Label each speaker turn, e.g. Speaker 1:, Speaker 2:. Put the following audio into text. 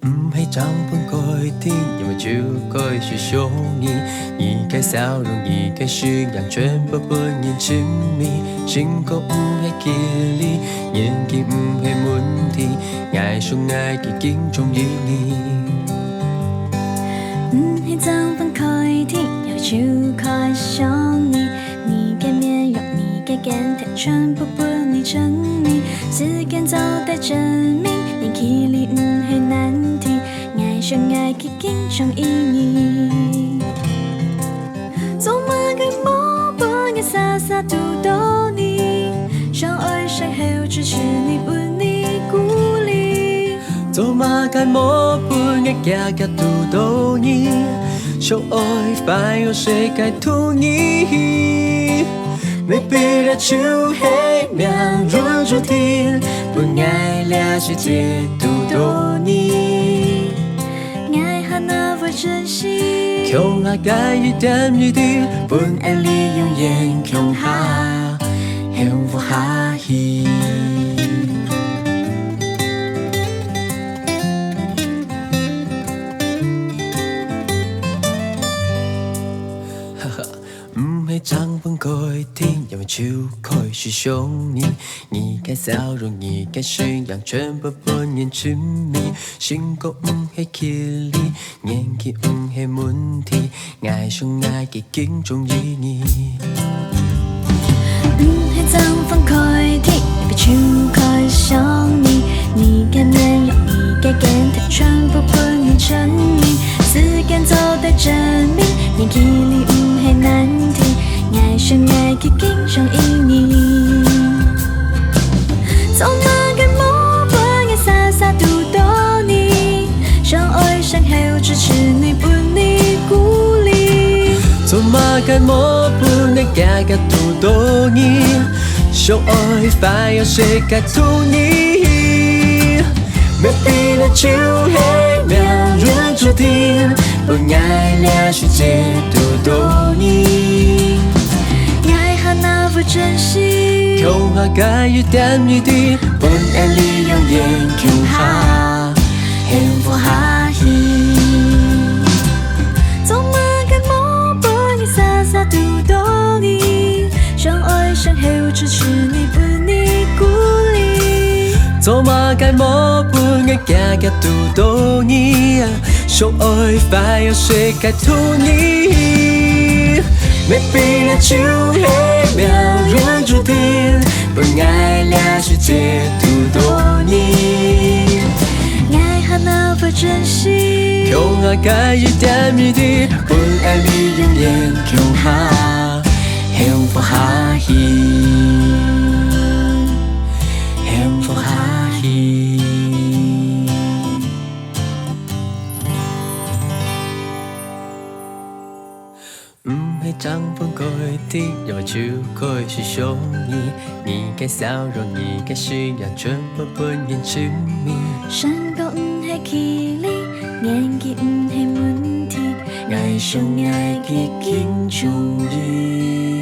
Speaker 1: 不系长本改天，因为就该是想你，你嘅笑容，你嘅宣扬，全部本然亲密。性格不系距离，年纪不系问题，爱上爱嘅敬重意你。
Speaker 2: 不系长本改天，因为就该想你，你嘅面容，你嘅感叹，全部本你沉迷。时间早带证明，年纪里不系难题。爱上爱嘅敬重意义，做乜嘅冇半嘅傻傻度到你，相爱相后支持你不你鼓励，
Speaker 1: 做马間摸半嘅假假度到你，相愛快有世界圖你。沒必要求黑秒入主題，不愛了世界度到你。
Speaker 2: 愛下那會珍惜，
Speaker 1: 強下介意點一滴，本愛利用眼強下，幸福下去。不系长本改天，因为就开始想你，你嘅笑容，你嘅宣扬，全部本然亲密。性格不系距离，年纪不系问题，愛上愛嘅敬重意義。
Speaker 2: 不係爭分開天，因為就該想你，你嘅面容，你嘅感嘆，全部本然沉迷。時間早帶證明，年紀裡不係難題，愛上愛嘅敬重意義。做乜嘅冇半夜傻傻度到你，相愛相後支持你不你鼓勵，
Speaker 1: 做乜嘅冇半夜假假度到你，相愛快有世界圖你。沒必要求黑秒入主題，不愛了世界度到你。
Speaker 2: 愛下那會珍惜，
Speaker 1: 強下介意點一滴，本愛利用眼強下，幸福下去。
Speaker 2: 做乜嘅冇半夜傻傻度到你，相愛相後支持你不你鼓勵，
Speaker 1: 做乜嘅冇半夜假假度到你，相愛快有世界圖你。沒必要求黑秒入主題，不愛了世界度到你。
Speaker 2: 愛下那會珍惜，
Speaker 1: 強下介意點一滴，本愛利用眼強下，幸福下去，幸福下去。不係長本改天，因為就開始想你，你嘅笑容，你嘅宣揚，全部本然親密。
Speaker 2: 身高不係距離，年紀不係問題，
Speaker 1: 愛上愛嘅敬重意。